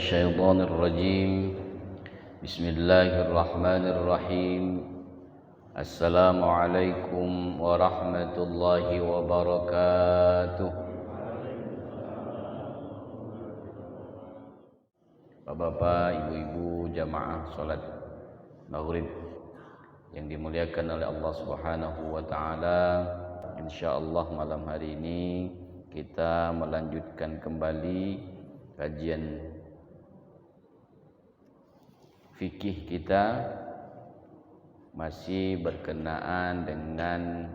الشيطان الرجيم بسم الله الرحمن الرحيم السلام عليكم ورحمة الله وبركاته. Bapak-bapak, ibu-ibu jamaah salat maghrib yang dimuliakan oleh Allah Subhanahu wa taala, insyaallah malam hari ini kita melanjutkan kembali kajian fikih kita, masih berkenaan dengan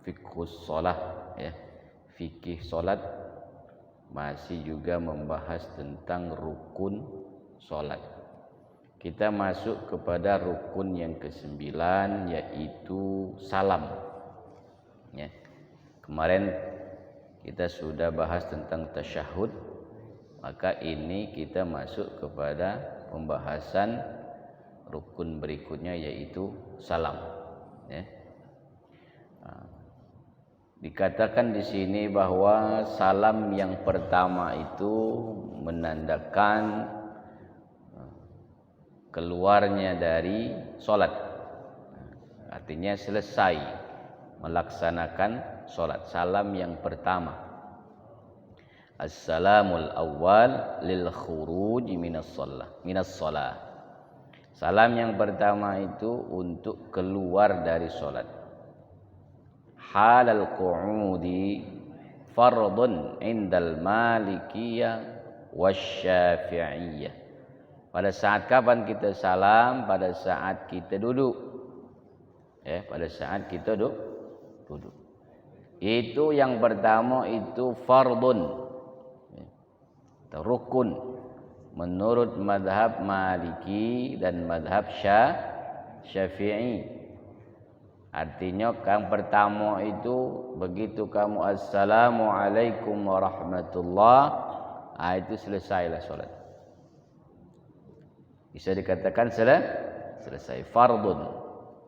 fiqhus shalah ya. Fikih salat masih juga membahas tentang rukun salat. Kita masuk kepada rukun yang ke-9, yaitu salam ya. Kemarin kita sudah bahas tentang tasyahud, maka ini kita masuk kepada pembahasan rukun berikutnya, yaitu salam ya. Dikatakan di sini bahwa salam yang pertama itu menandakan keluarnya dari solat, artinya selesai melaksanakan solat. Salam yang pertama, assalamul awal lil khuruj minas shalah. Salam yang pertama itu untuk keluar dari solat. Halal qu'udi fardun indal malikiyah wasyafi'iyah. Pada saat kapan kita salam? Pada saat kita duduk ya, pada saat kita duduk. Itu yang pertama, itu fardun ya, rukun menurut madhab Maliki dan madhab Syafi'i. Artinya yang pertama itu begitu kamu assalamualaikum warahmatullah, itu selesailah solat. Bisa dikatakan selesai, fardun.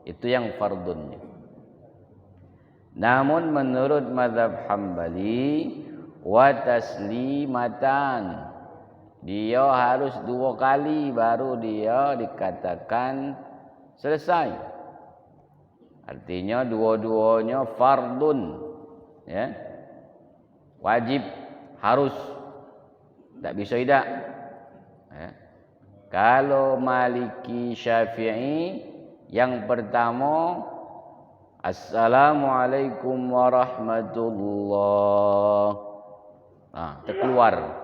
Itu yang fardunnya. Namun menurut mazhab Hambali wa taslimatan, dia harus 2 kali baru dia dikatakan selesai. Artinya dua-duanya fardun ya, wajib, harus, tak bisa tidak ya. Kalau Maliki Syafi'i yang pertama assalamualaikum warahmatullah, terkeluar,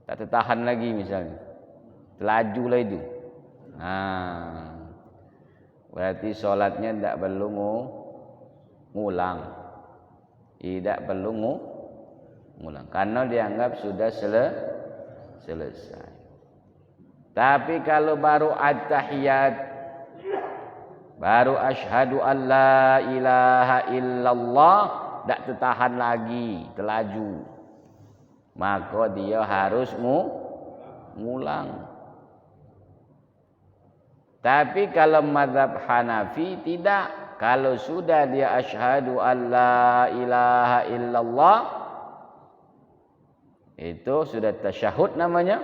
tak tertahan lagi, misalnya telajulah itu, berarti solatnya tidak perlu ngulang, tidak perlu ngulang, karena dianggap sudah selesai. Tapi kalau baru at-tahiyat, baru asyhadu an la ilaha illallah, tak tertahan lagi, terlaju, maka dia harus ngulang. Tapi kalau mazhab Hanafi tidak. Kalau sudah dia asyhadu an la ilaha illallah, itu sudah tasyahud namanya,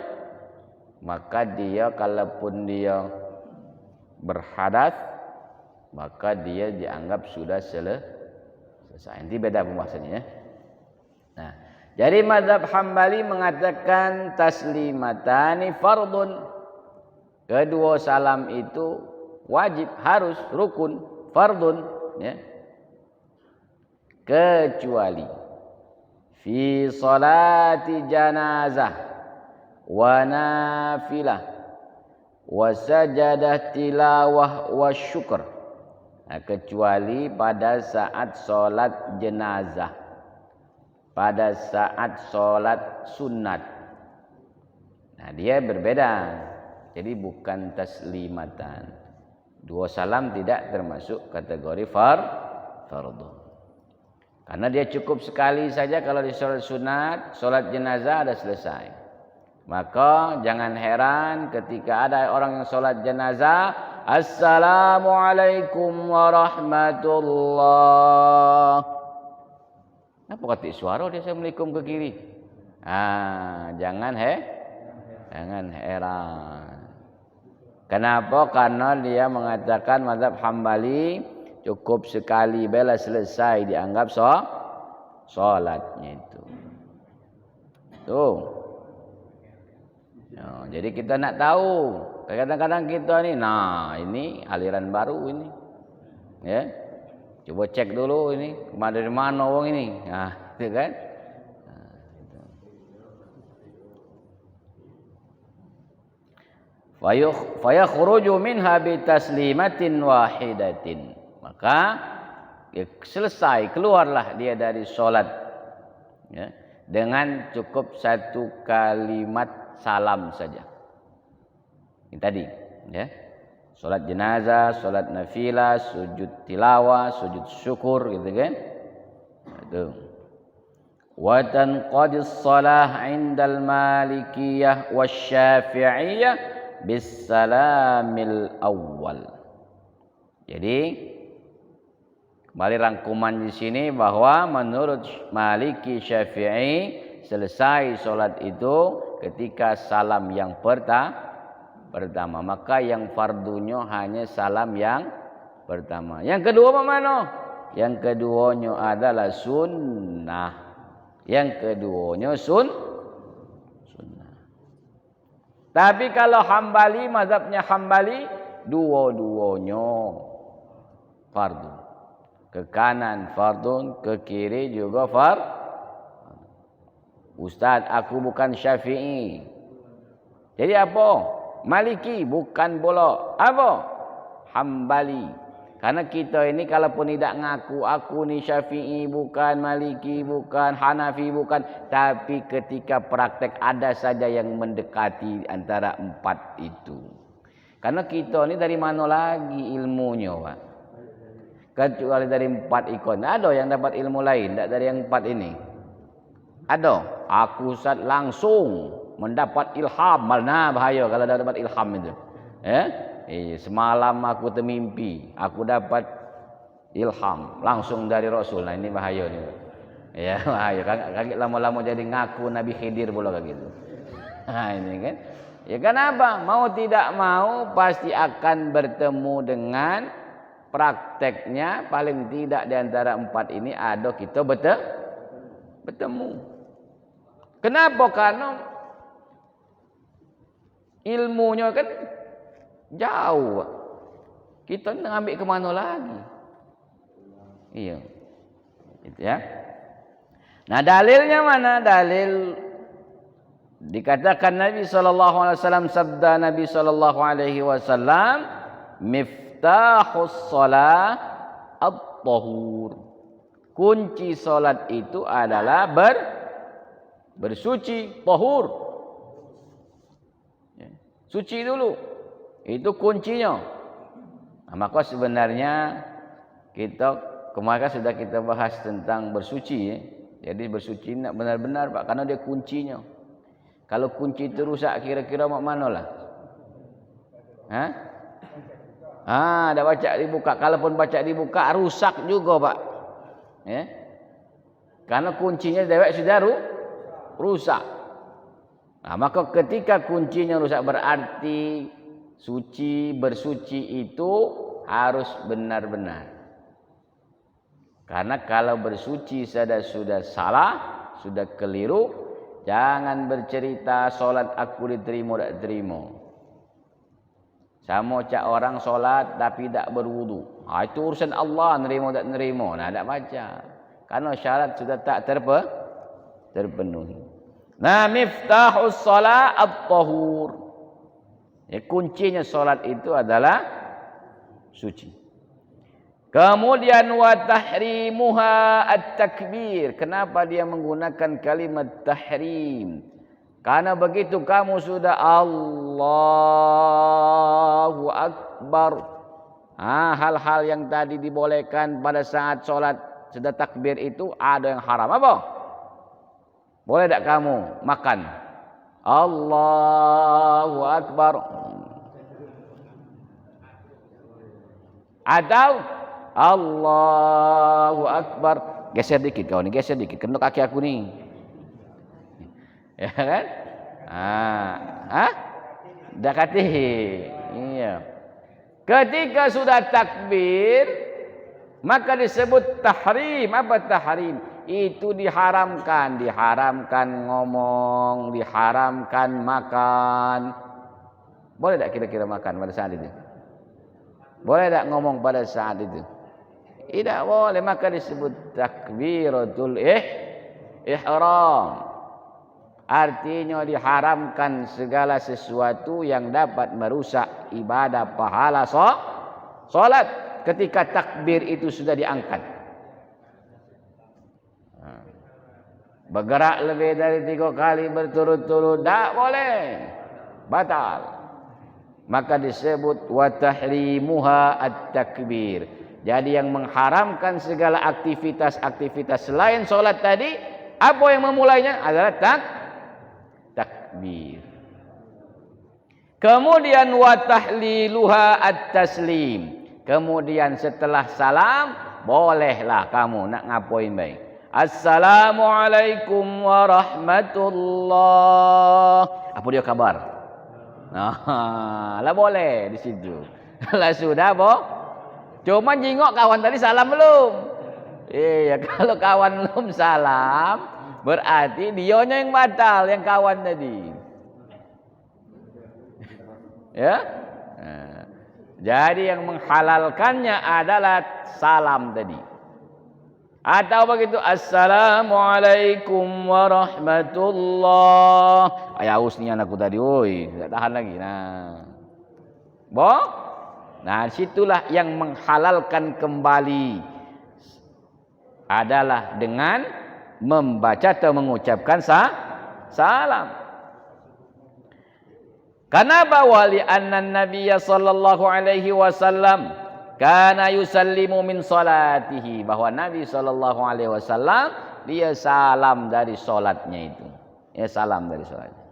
maka dia kalaupun dia berhadas, maka dia dianggap sudah selesai. Ini beda pembahasannya ya. Nah, jadi mazhab Hambali mengatakan taslimatani fardun. Kedua salam itu wajib, harus, rukun, fardun ya. Kecuali fi salati janazah wa nafilah wa sajadah tilawah wa syukur. Kecuali pada saat solat jenazah, pada saat solat sunat. Dia berbeda. Jadi bukan taslimatan. 2 salam tidak termasuk kategori fardhu. Karena dia cukup sekali saja kalau di solat sunat, solat jenazah ada selesai. Maka jangan heran ketika ada orang yang solat jenazah, assalamualaikum warahmatullah. Apa kata suara dia assalamualaikum ke kiri? Jangan Jangan heran. Kenapa? Karena dia mengatakan mazhab Hambali cukup sekali bela selesai dianggap salatnya itu. Tuh. Ya, jadi kita nak tahu. Kadang-kadang kita ni, nah ini aliran baru ini. Ya. Coba cek dulu ini, dari mana orang ini. Nah, itu kan? Fayakhruju minha bitaslimatin wahidatin. Maka ya, selesai, keluarlah dia dari solat ya, dengan cukup satu kalimat salam saja. Ini tadi ya. Solat jenazah, solat nafilah, sujud tilawah, sujud syukur gitu kan. Itu. Wa tanqadis shalah 'indal malikiyah wasyafi'iyah bisalamil awal. Jadi kembali rangkuman di sini bahwa menurut Maliki Syafi'i selesai solat itu ketika salam yang pertama, maka yang fardunya hanya salam yang pertama. Yang kedua bagaimana? Yang keduanya adalah sunnah. Yang keduanya sunnah. Tapi kalau Hambali, mazhabnya Hambali, dua-duanya fardu. Ke kanan fardun, ke kiri juga Ustaz, aku bukan Syafi'i. Jadi apa? Maliki, bukan bola. Apa? Hambali. Karena kita ini kalaupun tidak ngaku aku ni Syafi'i bukan, Maliki bukan, Hanafi bukan, tapi ketika praktek ada saja yang mendekati antara empat itu. Karena kita ni dari mana lagi ilmunya, Pak? Kecuali dari empat ikon. Ada yang dapat ilmu lain, tidak dari yang empat ini. Ada. Aku Ustaz langsung mendapat ilham. Mana bahaya kalau dah dapat ilham itu. Semalam aku termimpi, aku dapat ilham langsung dari Rasul. Nah ini bahaya ni. Ya bahaya. Kaget lama-lama jadi ngaku Nabi Khidir pula kayak gitu. Nah ini kan. Ya kenapa? Mau tidak mau pasti akan bertemu dengan prakteknya. Paling tidak di antara empat ini ada kita bertemu. Kenapa? Karena ilmunya kan jauh. Kita nak ambil ke mana lagi? Iya. Itu ya. Nah, dalilnya mana? Dalil dikatakan Nabi sallallahu alaihi wasallam, sabda Nabi sallallahu alaihi wasallam, miftahus shalah at-tahur. Kunci salat itu adalah bersuci, tahur. Suci dulu. Itu kuncinya. Nah, maka sebenarnya kita kemarin sudah kita bahas tentang bersuci ya. Jadi bersuci nak benar-benar Pak, karena dia kuncinya. Kalau kunci itu rusak kira-kira mak manalah? Dah baca dibuka. Kalaupun baca dibuka rusak juga Pak. Ya. Karena kuncinya dewek sudah rusak. Nah, maka ketika kuncinya rusak berarti bersuci itu harus benar-benar. Karena kalau bersuci sudah salah, sudah keliru, jangan bercerita solat aku diterima tak terima. Sama cak orang solat tapi tak berwudu. Itu urusan Allah, nerima tak nerima. Nah, tak baca. Karena syarat sudah tak terpenuhi. Nah, miftahus shalah at-tahur. Ya, kuncinya solat itu adalah suci. Kemudian wa tahrimuha at-takbir. Kenapa dia menggunakan kalimat tahrim? Karena begitu kamu sudah Allahu Akbar, hal-hal yang tadi dibolehkan pada saat solat sudah takbir itu ada yang haram. Apa? Boleh tak kamu makan? Allahu Akbar. Atau Allahu Akbar. Geser dikit kau ni, geser dikit. Kena kaki aku ni. Ya kan? Dakati. Iya. Ketika sudah takbir, maka disebut tahrim. Apa tahrim? Itu diharamkan, diharamkan ngomong, diharamkan makan. Boleh tak kira-kira makan pada saat itu? Boleh tak ngomong pada saat itu? Tidak boleh, maka disebut takbiratul ihram. Artinya diharamkan segala sesuatu yang dapat merusak ibadah pahala solat ketika takbir itu sudah diangkat. Bergerak lebih dari 3 kali berturut-turut tak boleh, batal. Maka disebut wa tahrimuha at-takbir. Jadi yang mengharamkan segala aktivitas-aktivitas selain solat tadi, apa yang memulainya adalah takbir. Kemudian wa tahliluha at-taslim. Kemudian setelah salam, bolehlah kamu nak ngapain baik. Assalamualaikum warahmatullah. Apa dia kabar? Lah boleh di situ. Lah sudah, boh. Cuma jingok kawan tadi salam belum. Iya, kalau kawan belum salam, berarti dionya yang batal, yang kawan tadi. Ya? Nah, jadi yang menghalalkannya adalah salam tadi. Atau begitu, assalamualaikum warahmatullah. Haus ni anakku tadi, oi, tak tahan lagi. Nah, boh. Nah, situlah yang menghalalkan kembali adalah dengan membaca atau mengucapkan salam. Kenapa? Wali anna Nabiya sallallahu alaihi wasallam kana yusallimu min salatihi, bahwa Nabi sallallahu alaihi wasallam dia salam dari salatnya itu. Ya, salam dari salatnya.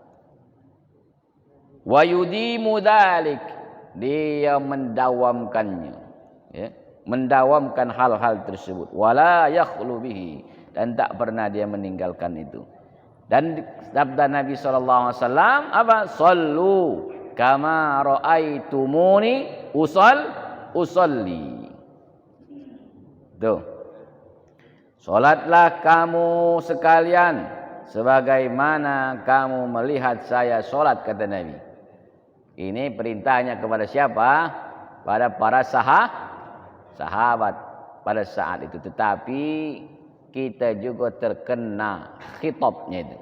Wa yudimu dzalik, dia mendawamkannya, ya, mendawamkan hal-hal tersebut. Wala yakhlu bihi, dan tak pernah dia meninggalkan itu. Dan sabda Nabi sallallahu alaihi wasallam apa? Sallu kama raaitumuni usalli. Tuh. Salatlah kamu sekalian sebagaimana kamu melihat saya salat, kata Nabi. Ini perintahnya kepada siapa? Pada para sahabat pada saat itu. Tetapi kita juga terkena khitabnya itu.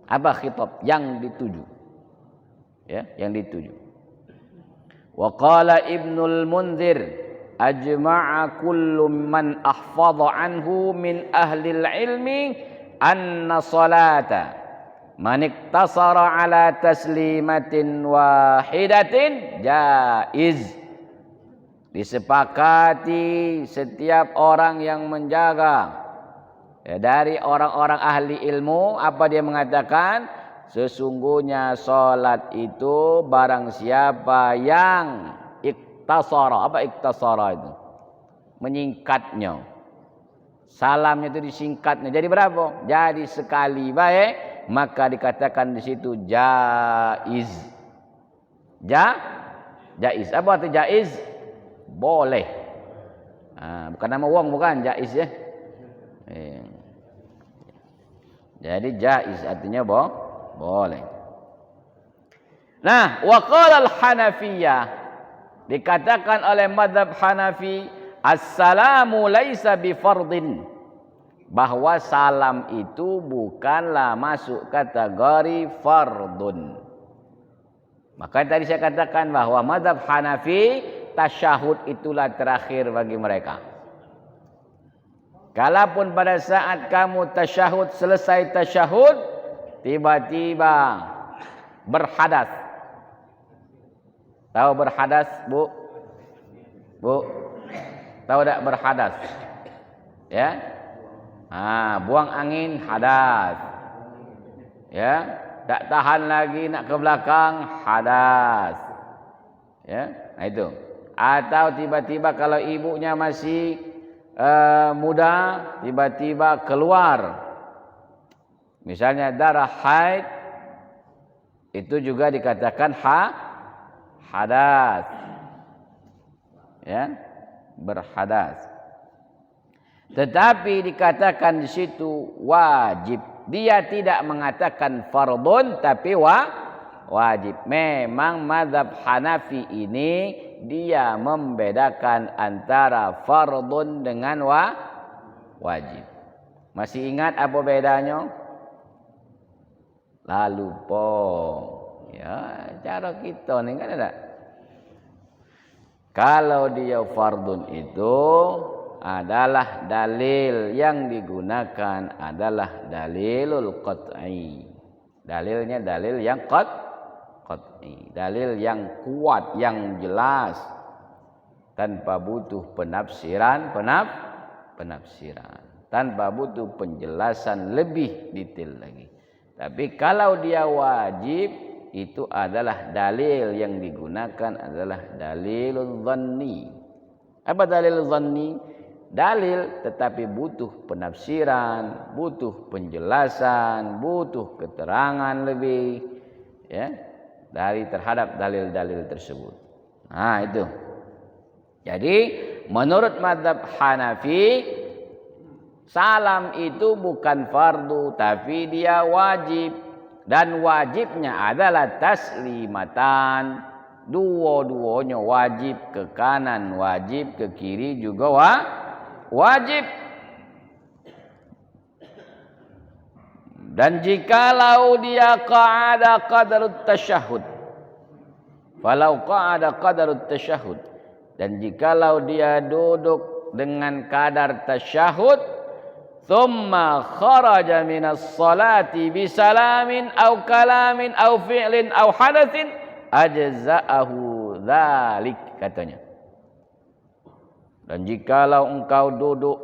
Apa khitab? Yang dituju. Ya, yang dituju. Wa qala Ibnul Munzir ajma'a kullu man ahfadha anhu min ahli ilmi anna salata man iktasara ala taslimatin wahidatin jaiz. Disepakati setiap orang yang menjaga, ya, dari orang-orang ahli ilmu, apa dia mengatakan? Sesungguhnya salat itu barang siapa yang iktasara. Apa iktasara itu? Menyingkatnya. Salamnya itu disingkatnya. Jadi berapa? Jadi sekali baik, maka dikatakan di situ jaiz. Jaiz. Apa arti jaiz? Boleh. Bukan nama wong, bukan jaiz ya. Jadi jaiz artinya boleh. Nah, wa qala al-Hanafiyah, dikatakan oleh mazhab Hanafi, as-salamu laisa bi fardin, bahwa salam itu bukanlah masuk kategori fardun. Maka tadi saya katakan bahwa mazhab Hanafi tasyahud itulah terakhir bagi mereka. Kalaupun pada saat kamu tasyahud, selesai tasyahud, tiba-tiba berhadas. Tahu berhadas, Bu? Bu? Tahu tak berhadas? Ya? Buang angin, hadas. Ya? Tak tahan lagi nak ke belakang, hadas. Ya? Nah itu. Atau tiba-tiba kalau ibunya masih muda, tiba-tiba keluar, misalnya darah haid, Itu juga dikatakan hadas. Ya, berhadas. Tetapi dikatakan di situ wajib. Dia tidak mengatakan fardun tapi wajib. Memang mazhab Hanafi ini dia membedakan antara fardun dengan wajib. Masih ingat apa bedanya? Lalu ya, cara kita ni kan ada. Kalau dia fardun itu adalah dalil yang digunakan adalah dalilul qat'i. Dalilnya dalil yang qat'i, dalil yang kuat, yang jelas tanpa butuh penafsiran, tanpa butuh penjelasan lebih detail lagi. Tapi kalau dia wajib, itu adalah dalil yang digunakan adalah dalilul dhanni. Apa dalil dhanni? Dalil tetapi butuh penafsiran, butuh penjelasan, butuh keterangan lebih ya dari terhadap dalil-dalil tersebut. Nah, itu. Jadi menurut mazhab Hanafi, salam itu bukan fardu tapi dia wajib, dan wajibnya adalah taslimatan. Dua-duanya wajib, ke kanan wajib, ke kiri juga wajib. Dan jikalau dia qa'ada qadarut tasyahud, falau qa'ada qadarut tasyahud, dan jikalau dia duduk dengan kadar tasyahud, thumma kharaja minas salati bisalamin au kalamin au fi'lin au hadatsin ajza'ahu dzalik, katanya. Dan jikalau engkau duduk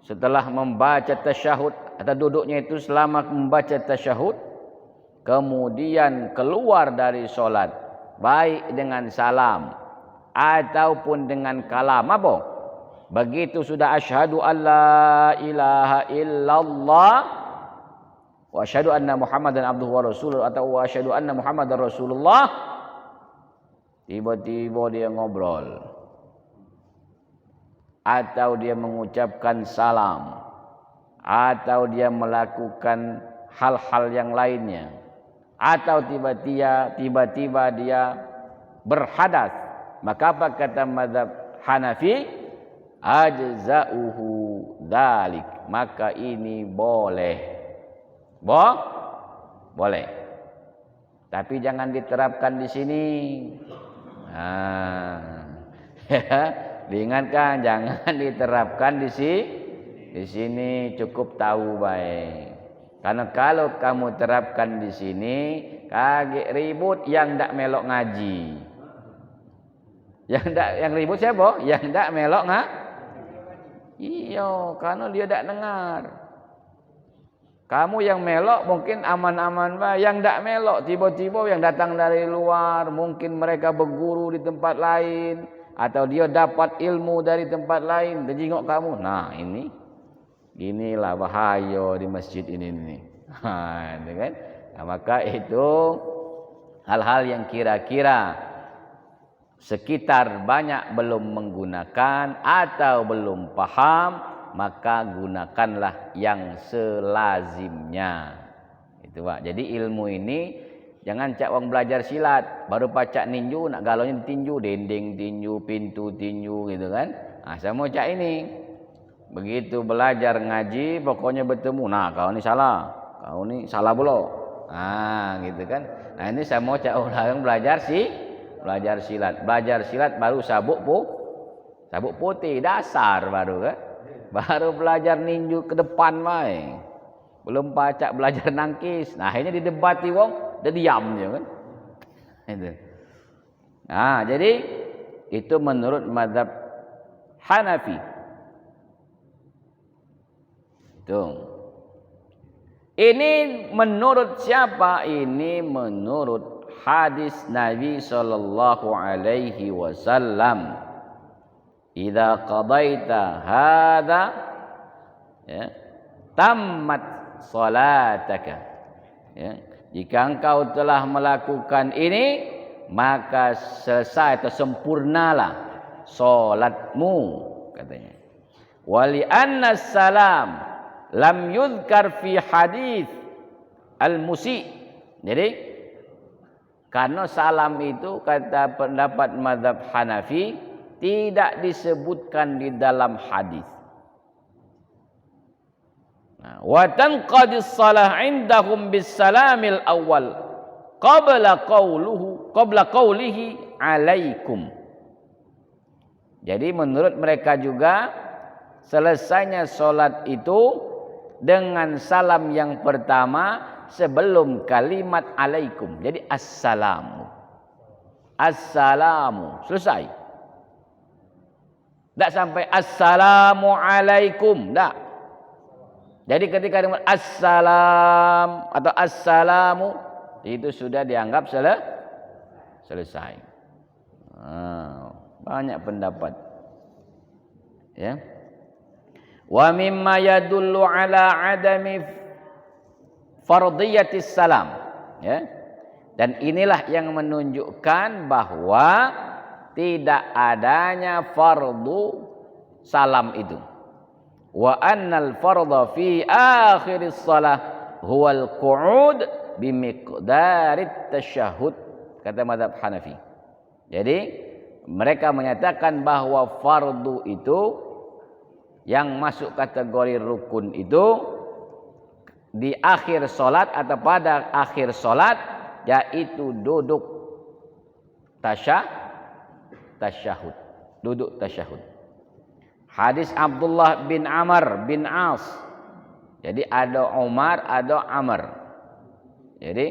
setelah membaca tasyahud, atau duduknya itu selama membaca tasyahud, kemudian keluar dari solat baik dengan salam ataupun dengan kalam, apa? Begitu sudah asyhadu alla ilaha illallah wa asyhadu anna Muhammadan abduhu wa rasuluhu, atau wa asyhadu anna Muhammadar Rasulullah, tiba-tiba dia ngobrol atau dia mengucapkan salam atau dia melakukan hal-hal yang lainnya, atau tiba-tiba dia berhadas, maka apa kata mazhab Hanafi? Ajza'uhu dzalik, maka ini boleh. Boleh. Tapi jangan diterapkan di sini. Diingatkan jangan diterapkan di sini, cukup tahu baik. Karena kalau kamu terapkan di sini, kaget ribut yang ndak melok ngaji. Yang ribut siapa? Yang ndak melok Iya, karena dia ndak dengar. Kamu yang melok mungkin aman-aman baik, yang ndak melok tiba-tiba yang datang dari luar, mungkin mereka berguru di tempat lain, atau dia dapat ilmu dari tempat lain, dia jengok kamu. Nah, inilah bahaya di masjid ini. Kan? Nah, maka itu hal-hal yang kira-kira sekitar banyak belum menggunakan atau belum paham, maka gunakanlah yang selazimnya. Itu Pak. Jadi ilmu ini jangan cak orang belajar silat baru pacak ninju, nak galaunya tinju, dinding tinju, pintu tinju gitu kan. Nah, sama cak ini. Begitu belajar ngaji pokoknya bertemu, nah kau ni salah, kau ni salah pula. Nah, gitu kan. Nah, ini sama cak orang belajar silat. Belajar silat baru sabuk putih dasar baru kan. Baru belajar ninju ke depan mai. Belum pacak belajar nangkis. Nah, akhirnya didebati wong, dia diam je kan. Itu. Nah, jadi itu menurut mazhab Hanafi. Itu. Ini menurut siapa? Ini menurut hadis Nabi sallallahu alaihi wasallam. Idza qadaita hadza ya tammat salataka. Ya. Jika engkau telah melakukan ini, maka selesai atau sempurnalah solatmu, katanya. Wali anna salam lam yuzkar fi hadis al-musi. Jadi karena salam itu kata pendapat mazhab Hanafi tidak disebutkan di dalam hadis. Wa tanqadis salah indahum bis salamil awal qabla qawlihi alaikum. Jadi menurut mereka juga selesainya solat itu dengan salam yang pertama sebelum kalimat alaikum. Jadi assalamu. Assalamu. Selesai. Tak sampai assalamu alaikum. Tak. Jadi ketika dengan assalam atau assalamu itu sudah dianggap selesai. Banyak pendapat. Ya. Wa mimma yadullu ala adami fardhiyatis salam. Ya. Dan inilah yang menunjukkan bahwa tidak adanya fardu salam itu. Wa annal fardha fi akhiris salah huwal qu'ud bimiqdarit tasyahhud, kata mazhab Hanafi. Jadi mereka menyatakan bahwa fardu itu yang masuk kategori rukun itu di akhir solat atau pada akhir solat, yaitu duduk tasyahud, duduk tasyahud. Hadis Abdullah bin Amr bin As. Jadi ada Umar, ada Amr. Jadi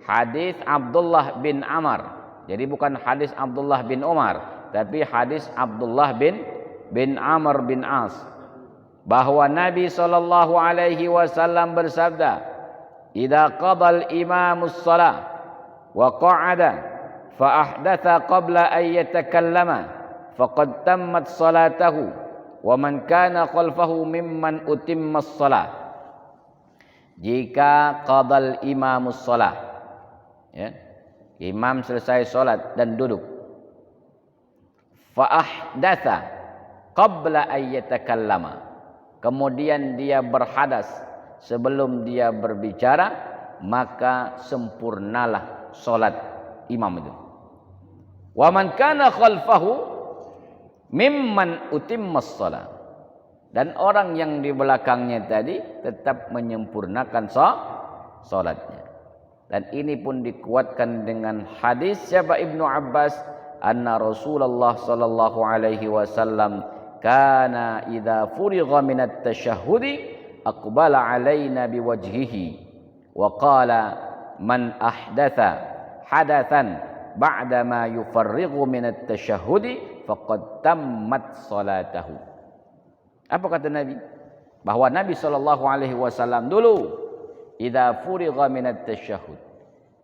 hadis Abdullah bin Amr. Jadi bukan hadis Abdullah bin Umar, tapi hadis Abdullah bin Amr bin As. Bahwa Nabi sallallahu alaihi wasallam bersabda, "Idza qada al-imamus shalah wa qa'ada fa ahdatha qabla an yatakallama faqad tammat salatahu. Wa man kana khalfahu mimman utimmas shalah." Jika qadal imamus shalah, ya, imam selesai salat dan duduk, fa ahdatha qabla an yatakallama, kemudian dia berhadas sebelum dia berbicara, maka sempurnalah salat imam itu. Wa man kana khalfahu mimman utimmas shalah, dan orang yang di belakangnya tadi tetap menyempurnakan salatnya. Dan ini pun dikuatkan dengan hadis siapa Ibnu Abbas, anna Rasulullah sallallahu alaihi wasallam kana idza furigha minat tasyahhudi aqbala alaina biwajhihi wa qala man ahdatha hadathan ba'da ma yufarrighu minat tasyahhudi faqad tammat salatahu. Apa kata Nabi? Bahwa Nabi SAW dulu idza furigha minat tasyahhud,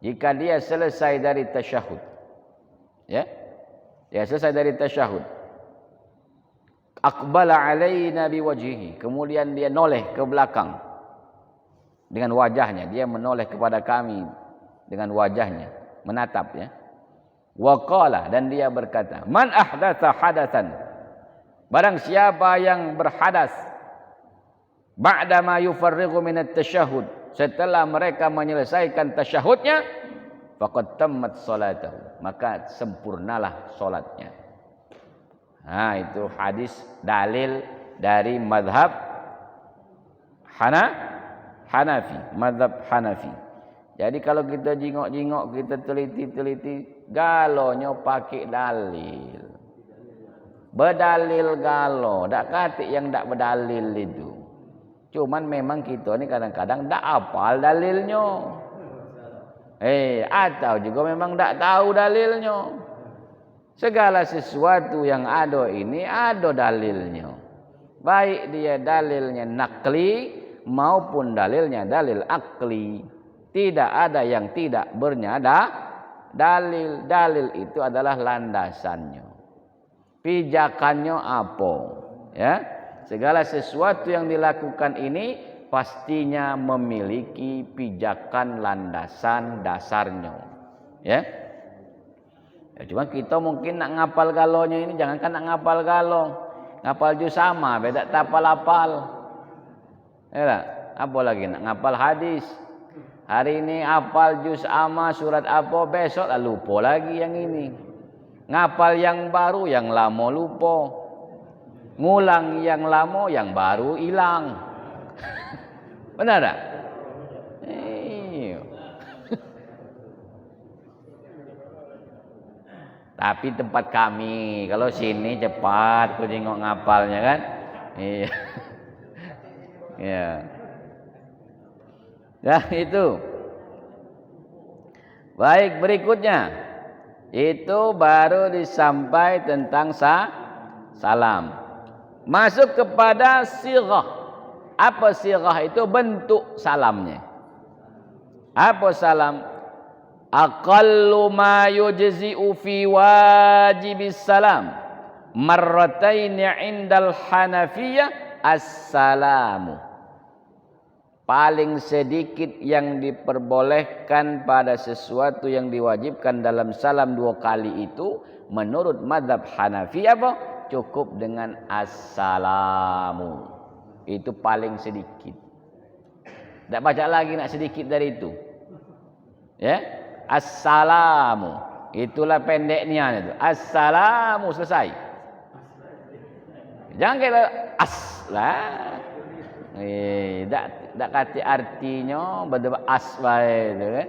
jika dia selesai dari tasyahud, ya, dia selesai dari tasyahud, aqbala alaina biwajhihi, kemudian dia noleh ke belakang dengan wajahnya, dia menoleh kepada kami dengan wajahnya, menatap, ya. Wa qala, dan dia berkata, man ahdatha hadatsan, barang siapa yang berhadas ba'da ma yufarrighu minat tasyahhud, setelah mereka menyelesaikan tasyahudnya, faqad tammat salatahu, maka sempurnalah salatnya. Nah, itu hadis dalil dari mazhab Hanafi, mazhab Hanafi. Jadi kalau kita jingok-jingok, kita teliti-teliti, galonya pakai dalil. Berdalil galo, dak kata yang dak berdalil itu. Cuman memang kita ni kadang-kadang dak hafal dalilnya. Atau juga memang dak tahu dalilnya. Segala sesuatu yang ada ini ada dalilnya. Baik dia dalilnya nakli maupun dalilnya dalil akli. Tidak ada yang tidak bernyata dalil. Dalil itu adalah landasannya. Pijakannya apa? Ya, segala sesuatu yang dilakukan ini pastinya memiliki pijakan landasan dasarnya. Ya. Ya, cuma kita mungkin nak ngapal galonya ini, jangankan nak ngapal galo, ngapal juz sama, beda tapal-apal. Ya tak? Apa lagi nak ngapal hadis. Hari ini apal juz amma surat apa, besok lah lupa lagi yang ini. Ngapal yang baru, yang lama lupa. Ngulang yang lama, yang baru hilang. Benar tak? Tapi tempat kami, kalau sini cepat ku tengok ngapalnya kan. Iya. Ya. Nah itu. Baik, berikutnya. Itu baru disampai tentang salam. Masuk kepada sirah. Apa sirah itu? Bentuk salamnya. Apa salam? Aqallu ma yujzi'u fi wajibis salam marrataini 'indal Hanafiyah assalamu. Paling sedikit yang diperbolehkan pada sesuatu yang diwajibkan dalam salam 2 kali itu menurut mazhab Hanafi apa? Cukup dengan assalamu. Itu paling sedikit. Tak baca lagi nak sedikit dari itu. Ya? Assalamu. Itulah pendeknya itu. Assalamu, selesai. Jangan kira as lah. Tak kata artinya berdua as bae itu kan.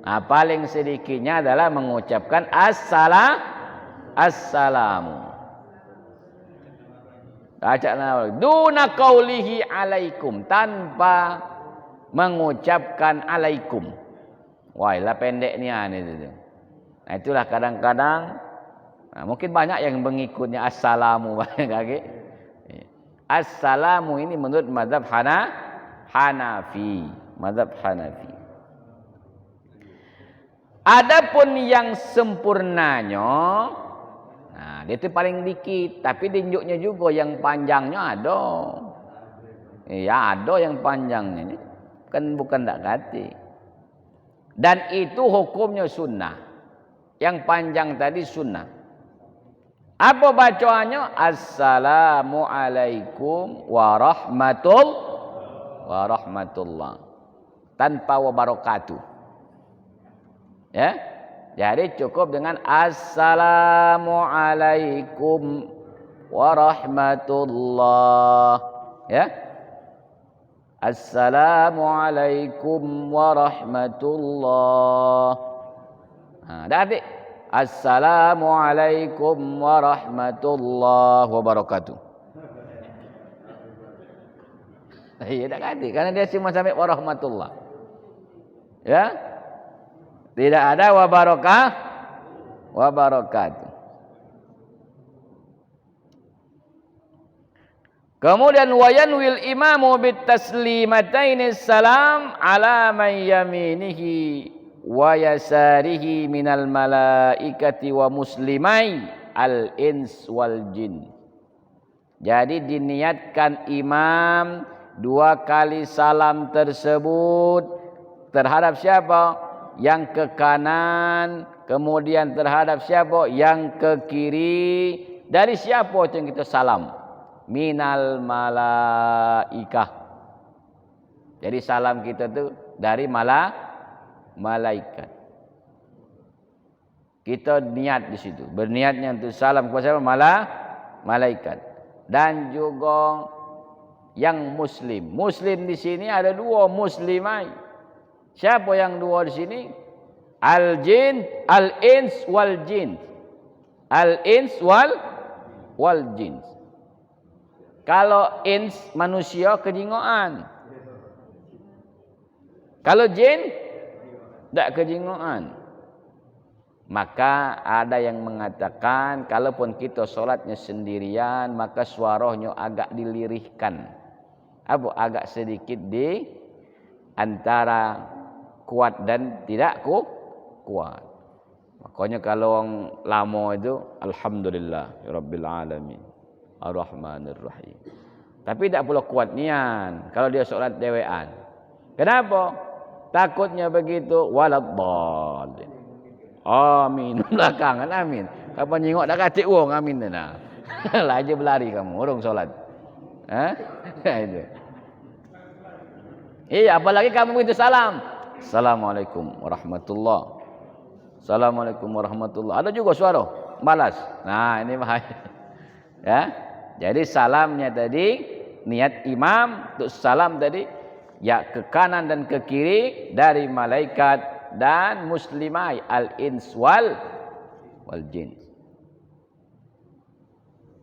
Nah, paling sedikitnya adalah mengucapkan assalamu. Baca duna qaulihi alaikum, tanpa mengucapkan alaikum. Wah, lah pendek ni itu. Nah, itulah kadang-kadang mungkin banyak yang mengikutnya assalamu banyak lagi. Assalamu ini menurut mazhab Hanafi, mazhab Hanafi. Adapun yang sempurnanya, nah, dia itu paling dikit, tapi tinjuknya juga yang panjangnya ada. Iya, ada yang panjangnya. Kan bukan tak kata. Dan itu hukumnya sunnah. Yang panjang tadi sunnah. Apa bacaannya? Assalamualaikum warahmatullah. Tanpa wabarakatuh. Ya. Jadi cukup dengan assalamualaikum warahmatullah. Ya. Assalamualaikum warahmatullah. Dah adik. Assalamualaikum warahmatullahi wabarakatuh. Iya tak adik. Karena dia cuma sampai warahmatullah. Ya. Tidak ada wabarakatuh. Kemudian wayanwil imamu bit taslimataini salam ala man yaminihi wa yasarihi minal malaikati wa muslimai al ins wal jin. Jadi diniatkan imam 2 kali salam tersebut terhadap siapa? Yang ke kanan, kemudian terhadap siapa? Yang ke kiri. Dari siapa yang kita salam? Minal malaikah. Jadi salam kita tu dari malaikat. Kita niat di situ. Berniatnya untuk salam kepada siapa? Malaikat. Dan juga yang muslim. Muslim di sini ada 2 muslimai. Siapa yang 2 di sini? Al-jin, al-ins wal jin. Al-ins wal jin. Kalau ins manusia kejingoan. Kalau jin tak kejingoan. Maka ada yang mengatakan kalaupun kita solatnya sendirian maka suaranya agak dilirihkan. Agak sedikit di antara kuat dan tidak kuat. Makanya kalau orang lama itu alhamdulillah rabbil alamin. Ar-Rahmanir Rahim. Tapi tak perlu kuat nian kalau dia solat dewean. Kenapa? Takutnya begitu waladdallin. Amin. Belakangan amin. Kapan nyengok dah katik wong amin dah. Laju berlari kamu orang solat. Itu. Iya, apalagi kamu begitu salam. Assalamualaikum warahmatullahi. Assalamualaikum warahmatullahi. Ada juga suara balas. Nah, ini bahaya. Ya. Jadi salamnya tadi niat imam untuk salam tadi ya ke kanan dan ke kiri dari malaikat dan muslimai al-ins wal jin.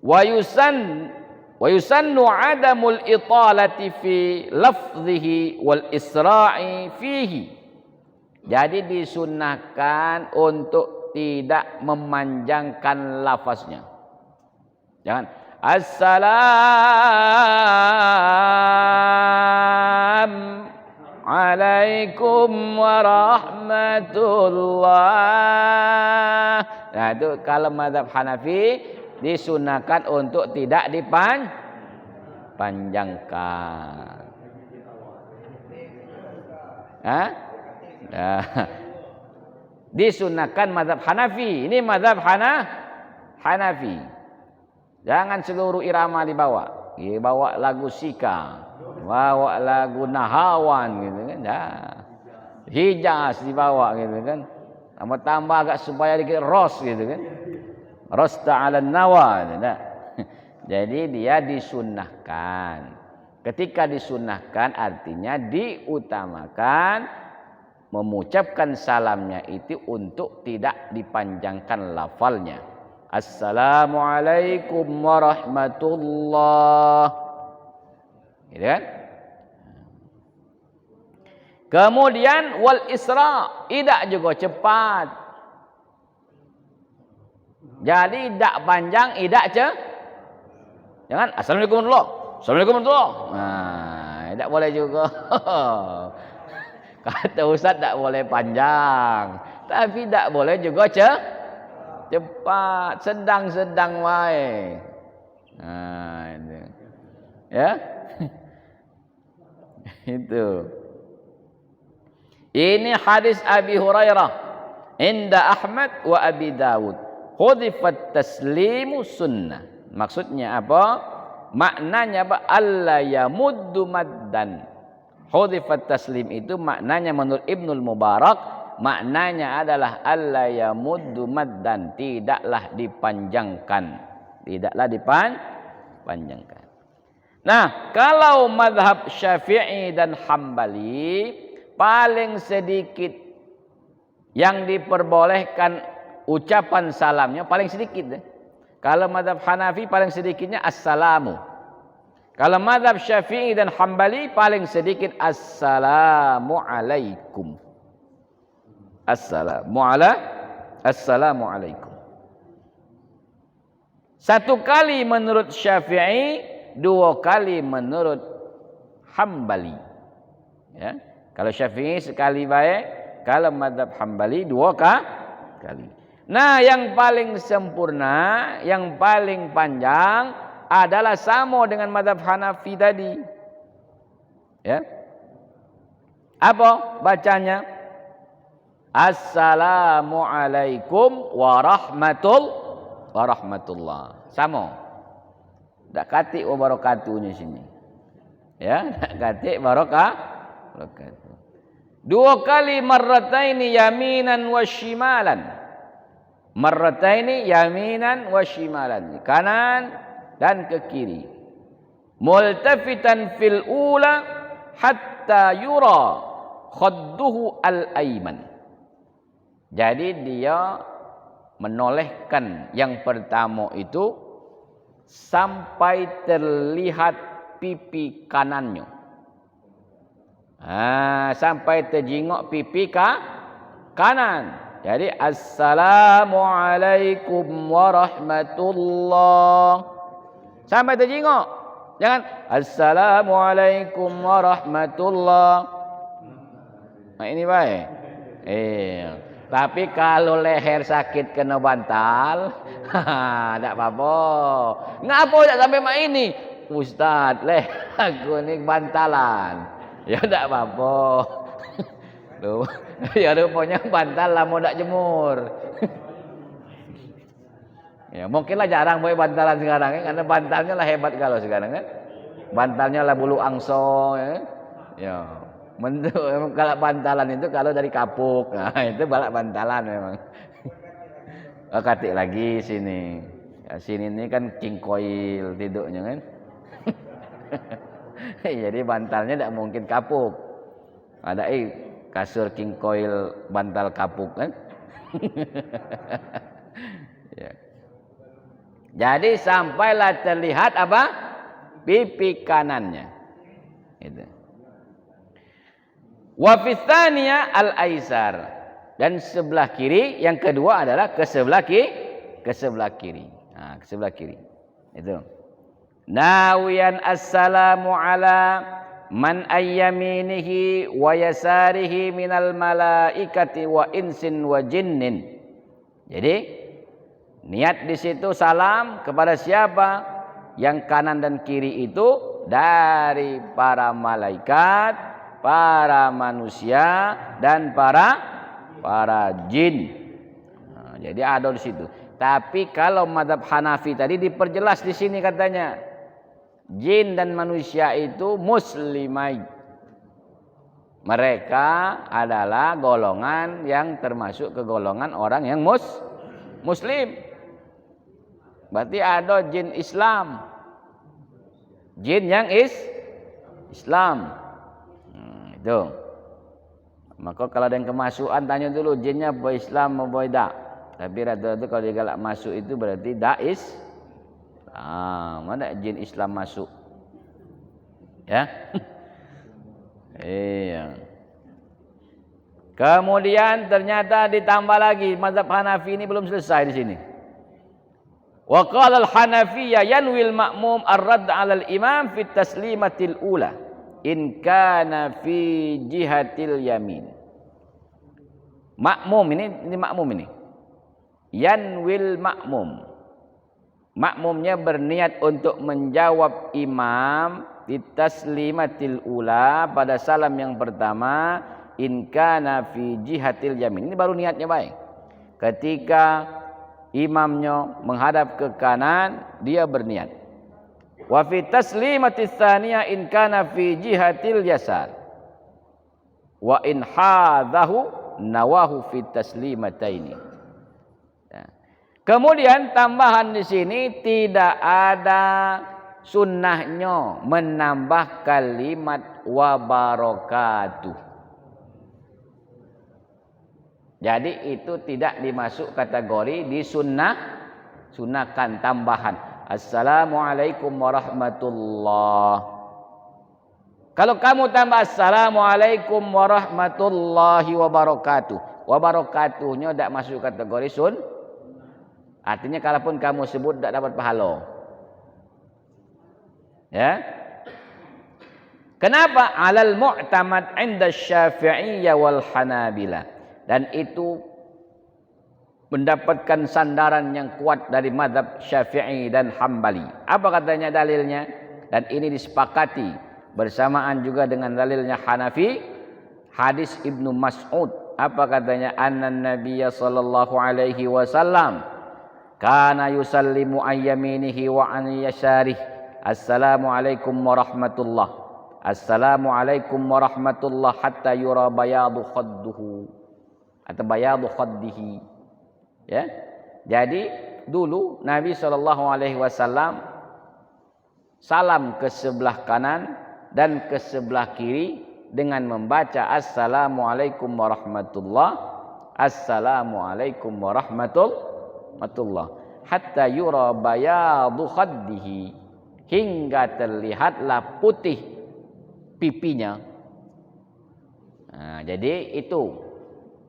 Wa yusannu adamul italati fi lafzihi wal isra'i fihi. Jadi disunnahkan untuk tidak memanjangkan lafaznya. Jangan Assalamualaikum warahmatullah. Nah, itu kalau mazhab Hanafi disunahkan untuk tidak dipanjangkan. Nah, disunahkan mazhab Hanafi. Ini mazhab Hanafi. Jangan seluruh irama dibawa. Bawa lagu Sika, bawa lagu Nahawan gitu kan. Dah. Hijaz dibawa gitu kan. Tambah agak supaya dikit ros gitu kan. Ros ta'ala nawa. Nah. Jadi dia disunnahkan. Ketika disunnahkan artinya diutamakan mengucapkan salamnya itu untuk tidak dipanjangkan lafalnya. Assalamualaikum warahmatullah. Gitu kan? Kemudian wal isra, tidak juga cepat. Jadi tidak panjang, tidak jangan assalamualaikum warahmatullah. Assalamualaikum warahmatullah. Nah, tidak boleh juga. Kata Ustaz tak boleh panjang, tapi tak boleh juga cepat, sedang-sedang wae. Nah, itu. Ya. Itu. Ini hadis Abi Hurairah inda Ahmad wa Abi Dawud. Hudifat taslimu sunnah. Maksudnya apa? Maknanya apa? Alla yamuddu maddan. Hudifat taslim itu maknanya menurut Ibnul Mubarak, maknanya adalah alla yamuddu maddan, tidaklah dipanjangkan. Tidaklah dipanjangkan. Nah, kalau mazhab Syafi'i dan Hambali paling sedikit yang diperbolehkan ucapan salamnya paling sedikit. Kalau mazhab Hanafi paling sedikitnya assalamu. Kalau mazhab Syafi'i dan Hambali paling sedikit assalamualaikum. Assalamualaikum. Satu kali menurut Syafi'i, dua kali menurut Hambali. Ya. Kalau Syafi'i sekali baik, kalau mazhab Hambali dua kali. Nah, yang paling sempurna, yang paling panjang adalah sama dengan mazhab Hanafi tadi. Ya. Apa bacanya? Assalamualaikum warahmatullah. Sama. Tak katik wabarakatuhnya sini. Ya, tak katik barakatuh. Dua kali marrataini yaminan wa shimalan. Marrataini yaminan wa shimalan. Kanan dan ke kiri. Multafitan fil ula hatta yura khadduhu al-ayman. Jadi dia menolehkan yang pertama itu sampai terlihat pipi kanannya. Sampai terjingok pipi kanan. Jadi assalamualaikum warahmatullah. Sampai terjingok. Jangan assalamualaikum warahmatullah. Nah, ini baik. Tapi kalau leher sakit kena bantal, tak apa-apa. Ngapa tak sampai mak ini? ustaz leh, aku ni bantalan. Ya tak apa-apa. Loh, ya rupanya bantal lah mau nak jemur. Ya, mungkinlah jarang boleh bantalan sekarang kan, karena bantalnya lah hebat kalau sekarang kan. Bantalnya lah bulu angso ya. Ya. Kalau bantalan itu kalau dari kapuk. Nah, itu balak bantalan memang. Oh, katik lagi sini. Ya, sini ini kan king coil tiduknya kan. Jadi bantalnya tidak mungkin kapuk. Ada kasur king coil bantal kapuk kan. Ya. Jadi sampailah terlihat apa? Pipi kanannya. Itu. Wa fi tsaniyah al-aisar. Dan sebelah kiri, yang kedua adalah ke sebelah kiri. Nah, ke sebelah kiri. Itu. Nawiyan assalamu ala man ayyaminihi wa yasarihi minal malaikati wa insin wa jinnin. Jadi niat di situ salam kepada siapa? Yang kanan dan kiri itu dari para malaikat, para manusia dan para jin. Nah, jadi ada di situ. Tapi kalau mazhab Hanafi tadi diperjelas di sini katanya, jin dan manusia itu muslimai. Mereka adalah golongan yang termasuk ke golongan orang yang muslim. Berarti ada jin Islam, jin yang Islam. Itu. Maka kalau ada yang kemasukan tanya dulu jinnya boy Islam mau boy tak. Tapi rata-rata kalau dia galak masuk itu berarti dais. Mana jin Islam masuk? Ya. Iya. Kemudian ternyata ditambah lagi mazhab Hanafi ini belum selesai di sini. Wa qala al-Hanafiyya yanwil ma'mum ar-radd 'ala al-imam fi taslimatil ula in kana fi jihatil yamin. Makmum ini makmum ini. Yanwil makmum. Makmumnya berniat untuk menjawab imam di taslimatil ula pada salam yang pertama in kana fi jihatil yamin. Ini baru niatnya baik. Ketika imamnya menghadap ke kanan, dia berniat. Wa fi taslimatis tsaniyah in kana fi jihatil yasar. Wa in hadahu nawahu fi taslimataini. Ya. Kemudian tambahan di sini tidak ada sunnahnya menambah kalimat wa barakatuh. Jadi itu tidak dimasuk kategori sunahkan tambahan. Assalamualaikum warahmatullah. Kalau kamu tambah assalamualaikum warahmatullahi wabarakatuh, wabarakatuhnya tidak masuk kategori artinya kalaupun kamu sebut tidak dapat pahala. Ya. Kenapa? Alal mu'tamad 'inda Syafi'iyyah wal Hanabilah. Dan itu mendapatkan sandaran yang kuat dari mazhab Syafi'i dan Hambali. Apa katanya dalilnya? Dan ini disepakati bersamaan juga dengan dalilnya Hanafi, hadis Ibnu Mas'ud. Apa katanya? Annan Nabiyya sallallahu alaihi wasallam kana yusallimu an yaminihi wa an yasarihi. Assalamualaikum warahmatullah. Assalamualaikum warahmatullah hatta yura bayadu khadduhu. Atau bayadu khaddihi. Ya. Jadi dulu Nabi SAW salam ke sebelah kanan dan ke sebelah kiri dengan membaca assalamualaikum warahmatullah, assalamualaikum warahmatullah, hatta yura bayadu khaddihi, hingga terlihatlah putih pipinya. Nah, jadi itu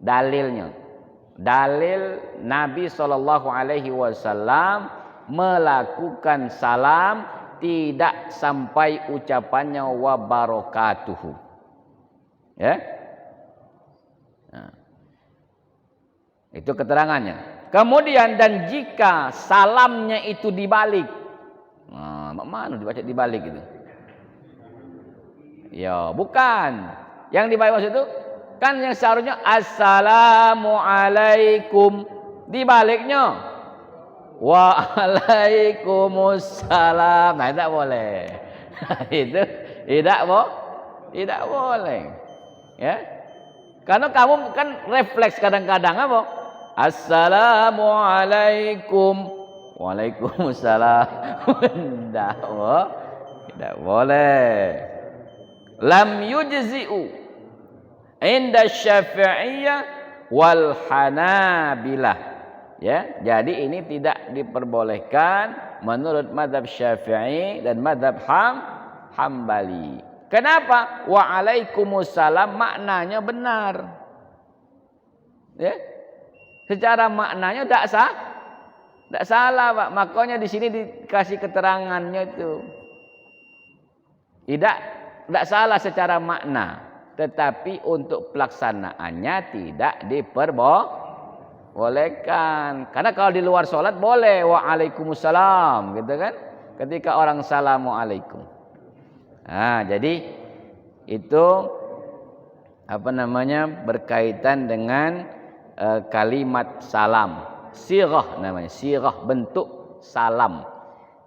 dalilnya. Dalil Nabi SAW melakukan salam tidak sampai ucapannya wa barakatuhu. Ya. Nah, itu keterangannya. Kemudian dan jika salamnya itu dibalik, mana dibaca dibalik itu? Ya, bukan. Yang dibalik maksud itu kan yang seharusnya assalamualaikum, dibaliknya waalaikumsalam. Nah, tidak boleh. Itu tidak boleh. Ya. Karena kamu kan refleks kadang-kadang apa? Assalamualaikum. Waalaikumsalam. Tidak boleh. Lam yujzi'u inda Syafi'iyah wal Hanabilah. Ya, jadi ini tidak diperbolehkan menurut mazhab Syafi'i dan mazhab Hambali. Kenapa? Waalaikumsalam maknanya benar. Ya. Secara maknanya tidak salah, Pak. Makanya di sini dikasih keterangannya itu. Tidak salah secara makna, tetapi untuk pelaksanaannya tidak diperbolehkan. Karena kalau di luar sholat boleh waalaikumsalam, gitu kan? Ketika orang assalamualaikum. Nah, jadi itu berkaitan dengan kalimat salam. Sirah namanya, sirah bentuk salam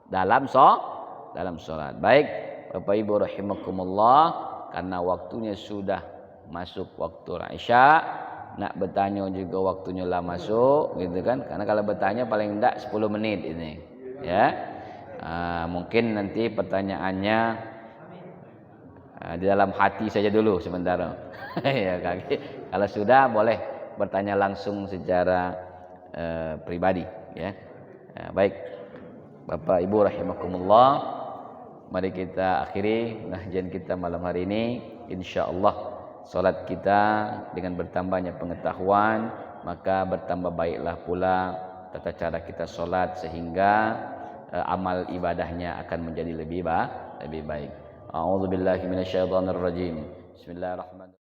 dalam sholat. Baik, Bapak Ibu rahimakumullah, karena waktunya sudah masuk waktu Isya, nak bertanya juga waktunya lah masuk, gitu kan? Karena kalau bertanya paling enggak 10 menit ini, ya. Mungkin nanti pertanyaannya di dalam hati saja dulu sementara. Ya, kalau sudah boleh bertanya langsung secara pribadi, ya. Baik, Bapak Ibu rahimakumullah, mari kita akhiri pengajian kita malam hari ini. Insyaallah salat kita dengan bertambahnya pengetahuan, maka bertambah baiklah pula tata cara kita salat, sehingga amal ibadahnya akan menjadi lebih baik. A'udzubillahi minasyaitonirrajim. Bismillahirrahmanirrahim.